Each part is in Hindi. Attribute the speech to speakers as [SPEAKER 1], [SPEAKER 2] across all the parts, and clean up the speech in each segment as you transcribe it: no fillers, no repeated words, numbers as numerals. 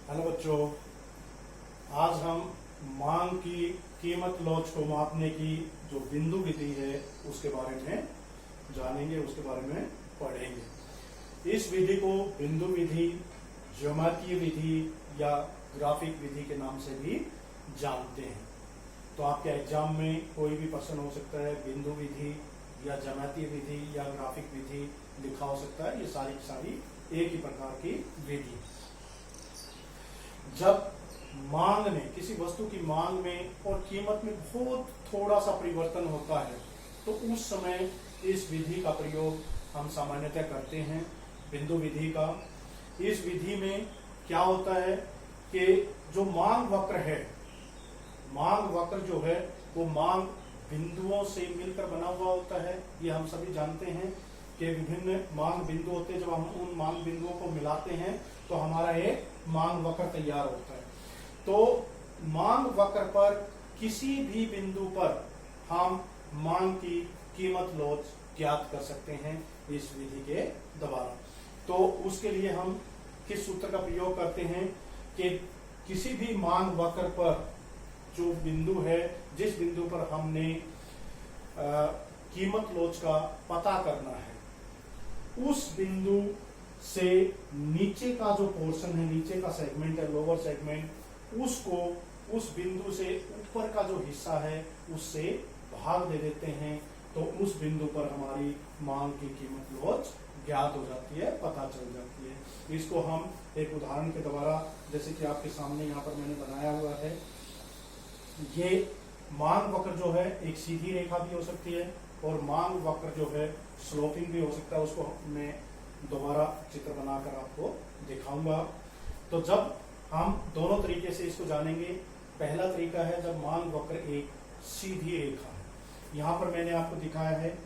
[SPEAKER 1] हेलो बच्चों, आज हम मांग की कीमत लॉज को मापने की जो बिंदु विधि है उसके बारे में जानेंगे, उसके बारे में पढ़ेंगे। इस विधि को बिंदु विधि, ज्योमेट्रीय विधि या ग्राफिक विधि के नाम से भी जानते हैं। तो आपके एग्जाम में कोई भी प्रश्न हो सकता है, बिंदु विधि या ज्योमेट्रीय विधि या ग्राफिक विधि लिखा हो सकता है। ये सारी की सारी एक ही प्रकार की विधि। जब मांग में, किसी वस्तु की मांग में और कीमत में बहुत थोड़ा सा परिवर्तन होता है तो उस समय इस विधि का प्रयोग हम सामान्यतः करते हैं, बिंदु विधि का। इस विधि में क्या होता है कि जो मांग वक्र है, मांग वक्र जो है वो मांग बिंदुओं से मिलकर बना हुआ होता है। ये हम सभी जानते हैं कि विभिन्न मांग बिंदु होते हैं। जब हम उन मांग बिंदुओं को मिलाते हैं तो हमारा एक मांग वक्र तैयार होता है। तो मांग वक्र पर किसी भी बिंदु पर हम मांग की कीमत लॉज ज्ञात कर सकते हैं इस विधि के द्वारा। तो उसके लिए हम किस सूत्र का प्रयोग करते हैं कि किसी भी मांग वक्र पर जो बिंदु है, जिस बिंदु पर हमने कीमत लॉज का पता करना है, उस बिंदु से नीचे का जो पोर्शन है, नीचे का सेगमेंट है, लोअर सेगमेंट, उसको उस बिंदु से ऊपर का जो हिस्सा है उससे भाग दे देते हैं। तो उस बिंदु पर हमारी मांग की कीमत लॉज ज्ञात हो जाती है, पता चल जाती है। इसको हम एक उदाहरण के द्वारा, जैसे कि आपके सामने यहाँ पर मैंने बनाया हुआ है, ये मांग वक्र जो है एक सीधी रेखा भी हो सकती है और मांग वक्र जो है स्लोपिंग भी हो सकता है। उसको मैं दोबारा चित्र बनाकर आपको दिखाऊंगा। तो जब हम दोनों तरीके से इसको जानेंगे, पहला तरीका है जब मांग वक्र एक सीधी रेखा है। यहाँ पर मैंने आपको दिखाया है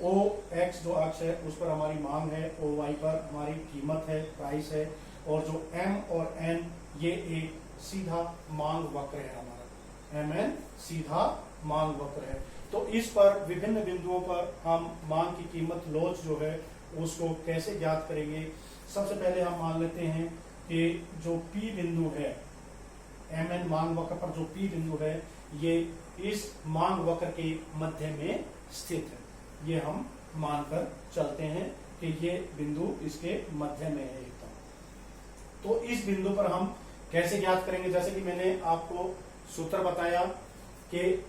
[SPEAKER 1] ओ एक्स जो अक्ष है उस पर हमारी मांग है, ओ वाई पर हमारी कीमत है, प्राइस है, और जो एम और एन ये एक सीधा मांग वक्र है हमारा, एम एन सीधा मांग वक्र है। तो इस पर विभिन्न बिंदुओं पर हम मांग की कीमत लॉज जो है उसको कैसे ज्ञात करेंगे। सबसे पहले हम मान लेते हैं कि जो P बिंदु है, एम एन मांग वक्र पर जो P बिंदु है ये इस मांग वक्र के मध्य में स्थित है। ये हम मानकर चलते हैं कि ये बिंदु इसके मध्य में है एकदम। तो इस बिंदु पर हम कैसे ज्ञात करेंगे, जैसे कि मैंने आपको सूत्र बताया कि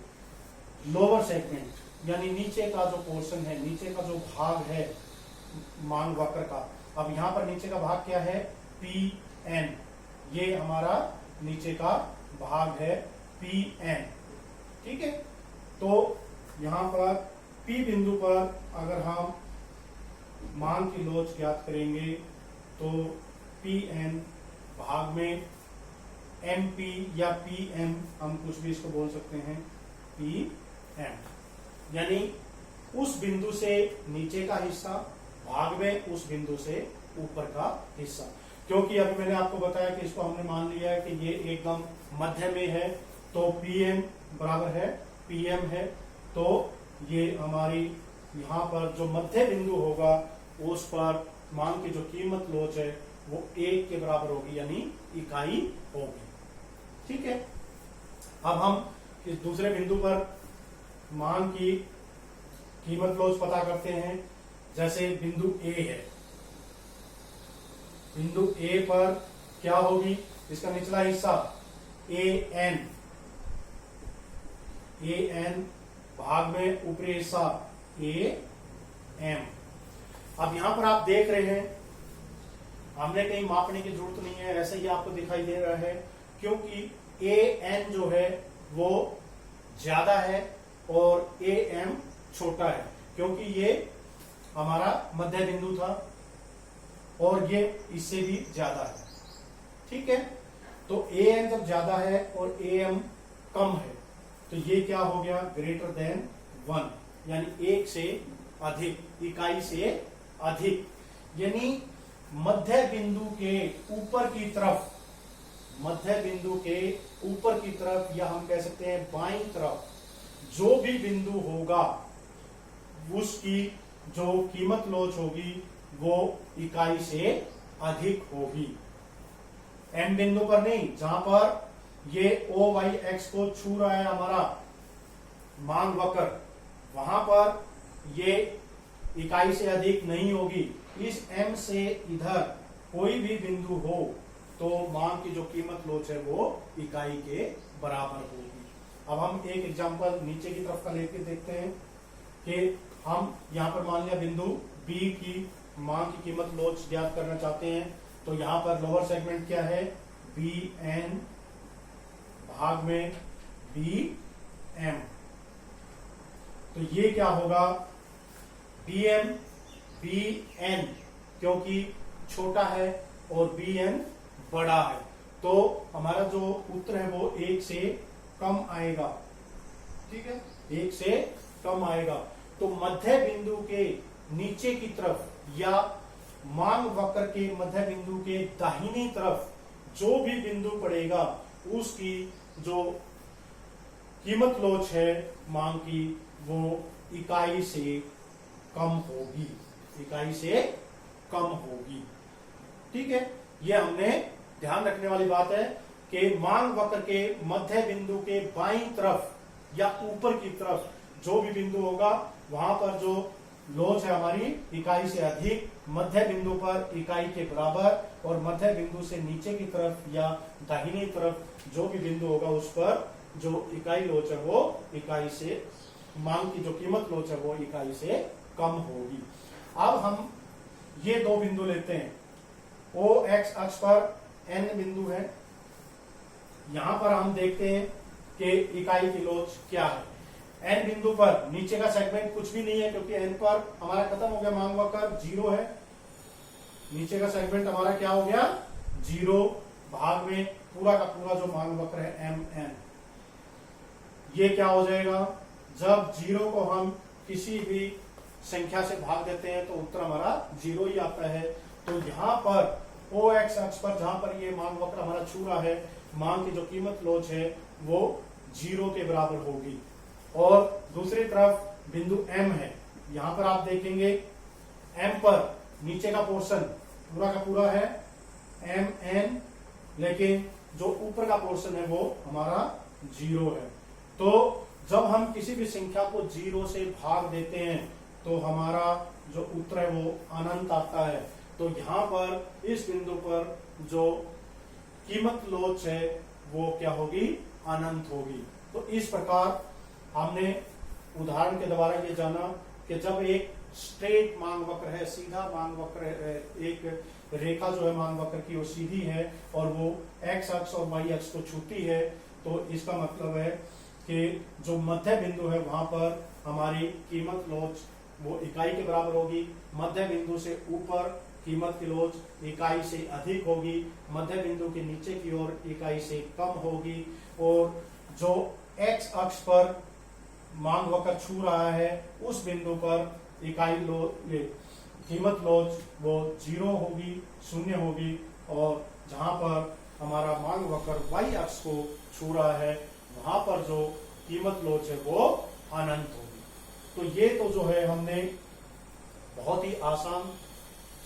[SPEAKER 1] लोअर सेगमेंट यानी नीचे का जो पोर्शन है, नीचे का जो भाग है मांग वक्र का। अब यहाँ पर नीचे का भाग क्या है, पी एन, ये हमारा नीचे का भाग है पी एन, ठीक है। तो यहाँ पर पी बिंदु पर अगर हम मांग की लॉज ज्ञात करेंगे तो पी एन भाग में एम पी या पी एम, हम कुछ भी इसको बोल सकते हैं, पी एम, यानी उस बिंदु से नीचे का हिस्सा भाग में उस बिंदु से ऊपर का हिस्सा। क्योंकि अभी मैंने आपको बताया कि इसको हमने मान लिया है कि ये एकदम मध्य में है, तो पीएम बराबर है पीएम है। तो ये हमारी यहाँ पर जो मध्य बिंदु होगा उस पर मांग की जो कीमत लॉज है वो 1 के बराबर होगी, यानी इकाई होगी, ठीक है। अब हम इस दूसरे बिंदु पर मांग की कीमत लॉज पता करते हैं। जैसे बिंदु ए है, बिंदु ए पर क्या होगी, इसका निचला हिस्सा ए एन, ए एन भाग में ऊपरी हिस्सा ए एम। अब यहां पर आप देख रहे हैं, हमने कहीं मापने की जरूरत नहीं है, ऐसे ही आपको दिखाई दे रहा है, क्योंकि ए एन जो है वो ज्यादा है और ए एम छोटा है, क्योंकि ये हमारा मध्य बिंदु था और ये इससे भी ज्यादा है, ठीक है। तो ए एन जब ज्यादा है और ए एम कम है तो ये क्या हो गया, ग्रेटर देन 1, यानी 1 से अधिक, इकाई से अधिक, यानी मध्य बिंदु के ऊपर की तरफ, मध्य बिंदु के ऊपर की तरफ, या हम कह सकते हैं बाईं तरफ जो भी बिंदु होगा उसकी जो कीमत लॉज होगी वो इकाई से अधिक होगी। एम बिंदु पर नहीं, जहां पर ये ओ वाई एक्स को छू रहा है हमारा मांग वक्र, वहां पर ये इकाई से अधिक नहीं होगी। इस एम से इधर कोई भी बिंदु हो तो मांग की जो कीमत लोच है वो इकाई के बराबर होगी। अब हम एक एग्जांपल नीचे की तरफ का लेके देखते हैं कि हम यहाँ पर मान लिया बिंदु बी की मांग की कीमत लोच ज्ञात करना चाहते हैं। तो यहाँ पर लोअर सेगमेंट क्या है, बी एन भाग में बी एम। तो ये क्या होगा, बी एम बी एन, क्योंकि छोटा है और बी एन बड़ा है, तो हमारा जो उत्तर है वो 1 से कम आएगा। ठीक है, 1 से कम आएगा। तो मध्य बिंदु के नीचे की तरफ या मांग वक्र के मध्य बिंदु के दाहिनी तरफ जो भी बिंदु पड़ेगा उसकी जो कीमत लोच है मांग की वो इकाई से कम होगी, इकाई से कम होगी। ठीक है, ये हमने ध्यान रखने वाली बात है कि मांग वक्र के मध्य बिंदु के बाईं तरफ या ऊपर की तरफ जो भी बिंदु होगा वहां पर जो लोच है हमारी इकाई से अधिक, मध्य बिंदु पर इकाई के बराबर, और मध्य बिंदु से नीचे की तरफ या दाहिनी तरफ जो भी बिंदु होगा उस पर जो इकाई लोच है वो इकाई से, मांग की जो कीमत लोच है वो इकाई से कम होगी। अब हम ये दो बिंदु लेते हैं, ओ एक्स अक्ष पर एन बिंदु है, यहां पर हम देखते हैं कि इकाई की लोच क्या है। एन बिंदु पर नीचे का सेगमेंट कुछ भी नहीं है क्योंकि एन पर हमारा खत्म हो गया मांग वक्र, 0 है। नीचे का सेगमेंट हमारा क्या हो गया, 0 भाग में पूरा का पूरा जो मांग वक्र है एम एन। ये क्या हो जाएगा, जब 0 को हम किसी भी संख्या से भाग देते हैं तो उत्तर हमारा 0 ही आता है। तो यहाँ पर ओ एक्स अक्ष पर जहां पर ये मांग वक्र हमारा छू रहा है, मांग की जो कीमत लोच है वो 0 के बराबर होगी। और दूसरी तरफ बिंदु एम है, यहां पर आप देखेंगे एम पर नीचे का पोर्शन पूरा का पूरा है एम एन, लेकिन जो ऊपर का पोर्शन है वो हमारा 0 है। तो जब हम किसी भी संख्या को 0 से भाग देते हैं तो हमारा जो उत्तर है वो अनंत आता है। तो यहाँ पर इस बिंदु पर जो कीमत लोच है वो क्या होगी, अनंत होगी। तो इस प्रकार हमने उदाहरण के द्वारा ये जाना कि जब एक स्ट्रेट मांग वक्र है, सीधा मांग वक्र है, एक रेखा जो है मांग वक्र की वो सीधी है और वो एक्स अक्ष और वाई अक्ष को छूती है, तो इसका मतलब है कि जो मध्य बिंदु है वहां पर हमारी कीमत लोच वो इकाई के बराबर होगी। मध्य बिंदु से ऊपर कीमत की लोच इकाई से अधिक होगी, मध्य बिंदु के नीचे की ओर इकाई से कम होगी, और जो एक्स अक्ष पर मांग वक्र छू रहा है उस बिंदु पर इकाई कीमत लोच वो 0 होगी, 0 होगी, और जहां पर हमारा मांग वक्र वाई अक्ष को छू रहा है वहां पर जो कीमत लोच है वो अनंत होगी। तो ये तो जो है हमने बहुत ही आसान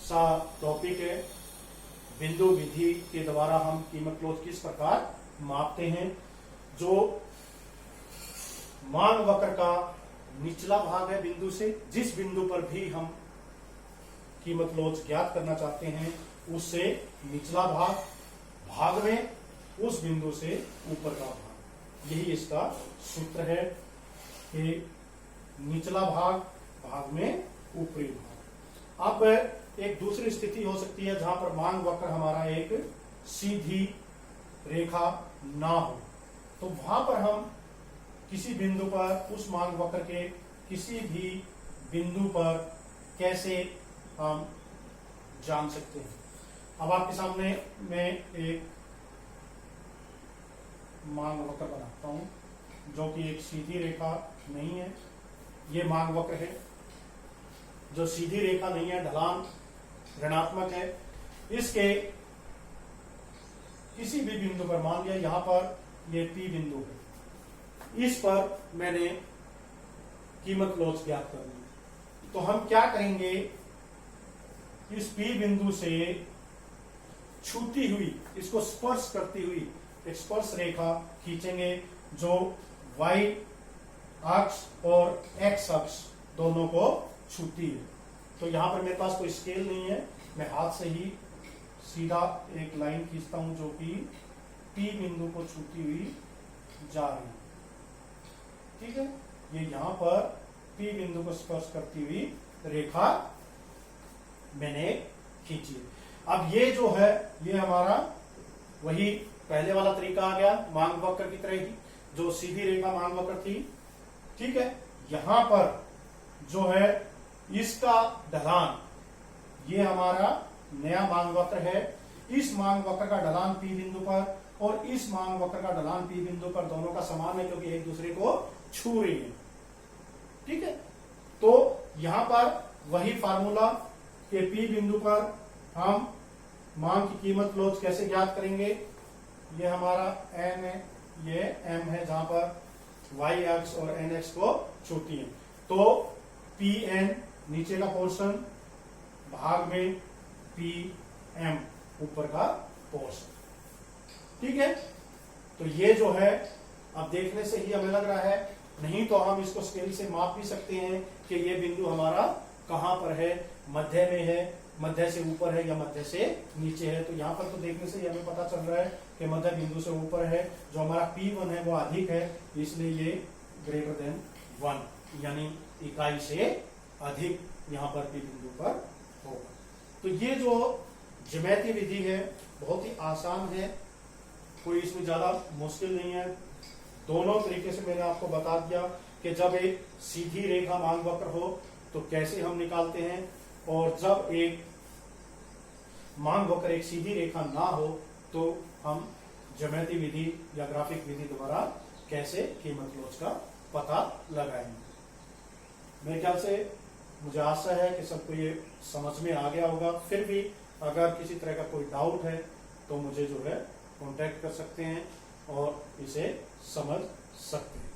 [SPEAKER 1] सा टॉपिक है, बिंदु विधि के द्वारा हम कीमत लोच किस प्रकार मापते हैं। जो मांग वक्र का निचला भाग है बिंदु से, जिस बिंदु पर भी हम कीमत लोच ज्ञात करना चाहते हैं उससे निचला भाग में उस बिंदु से ऊपर का भाग, यही इसका सूत्र है कि निचला भाग में ऊपरी भाग। अब एक दूसरी स्थिति हो सकती है जहां पर मांग वक्र हमारा एक सीधी रेखा ना हो, तो वहां पर हम किसी बिंदु पर उस मांग वक्र के किसी भी बिंदु पर कैसे हम जान सकते हैं। अब आपके सामने मैं एक मांग वक्र बनाता हूं जो कि एक सीधी रेखा नहीं है, ये मांग वक्र है। जो सीधी रेखा नहीं है, ढलान ऋणात्मक है, इसके किसी भी बिंदु पर मान लिया यहां पर ये पी बिंदु है, इस पर मैंने कीमत लोच ज्ञात कर ली। तो हम क्या करेंगे, इस पी बिंदु से छूती हुई, इसको स्पर्श करती हुई एक स्पर्श रेखा खींचेंगे जो y अक्ष और x अक्ष दोनों को छूती है। तो यहां पर मेरे पास कोई स्केल नहीं है, मैं हाथ से ही सीधा एक लाइन खींचता हूं जो कि P बिंदु को छूती हुई जा रही है। ठीक है, ये यहां पर P बिंदु को स्पर्श करती हुई रेखा मैंने खींची। अब ये जो है ये हमारा वही पहले वाला तरीका आ गया, मांग वक्र की तरह ही, जो सीधी रेखा मांग वक्र थी। ठीक है, यहां पर जो है इसका ढलान, ये हमारा नया मांग वक्र है। इस मांग वक्र का ढलान P बिंदु पर और इस मांग वक्र का ढलान P बिंदु पर दोनों का समान है, क्योंकि एक दूसरे को छू रही है। ठीक है, तो यहां पर वही फार्मूला के P बिंदु पर हम मांग की कीमत क्लोज कैसे ज्ञात करेंगे। ये हमारा n है, ये m है, जहां पर y अक्ष और n अक्ष को छूती है। तो Pn नीचे का पोर्शन भाग में Pm ऊपर का पोर्शन। ठीक है, तो ये जो है अब देखने से ही हमें लग रहा है, नहीं तो हम इसको स्केल से माप भी सकते हैं कि ये बिंदु हमारा कहां पर है, मध्य में है, मध्य से ऊपर है या मध्य से नीचे है। तो यहाँ पर तो देखने से ही हमें पता चल रहा है कि मध्य बिंदु से ऊपर है, जो हमारा P1 है वो अधिक है, इसलिए ये ग्रेटर देन 1 यानी इकाई से अधिक यहाँ पर P बिंदु पर होगा। तो ये जो ज्यामितीय विधि है बहुत ही आसान है, कोई इसमें ज्यादा मुश्किल नहीं है। दोनों तरीके से मैंने आपको बता दिया कि जब एक सीधी रेखा मांग वक्र हो तो कैसे हम निकालते हैं, और जब एक मांग वक्र एक सीधी रेखा ना हो तो हम ज्यामितीय विधि या ग्राफिक विधि द्वारा कैसे कीमत क्लोज का पता लगाएंगे। मेरे ख्याल से मुझे आशा है कि सबको ये समझ में आ गया होगा। फिर भी अगर किसी तरह का कोई डाउट है तो मुझे जो है कांटेक्ट कर सकते हैं और इसे समझ सकते हैं।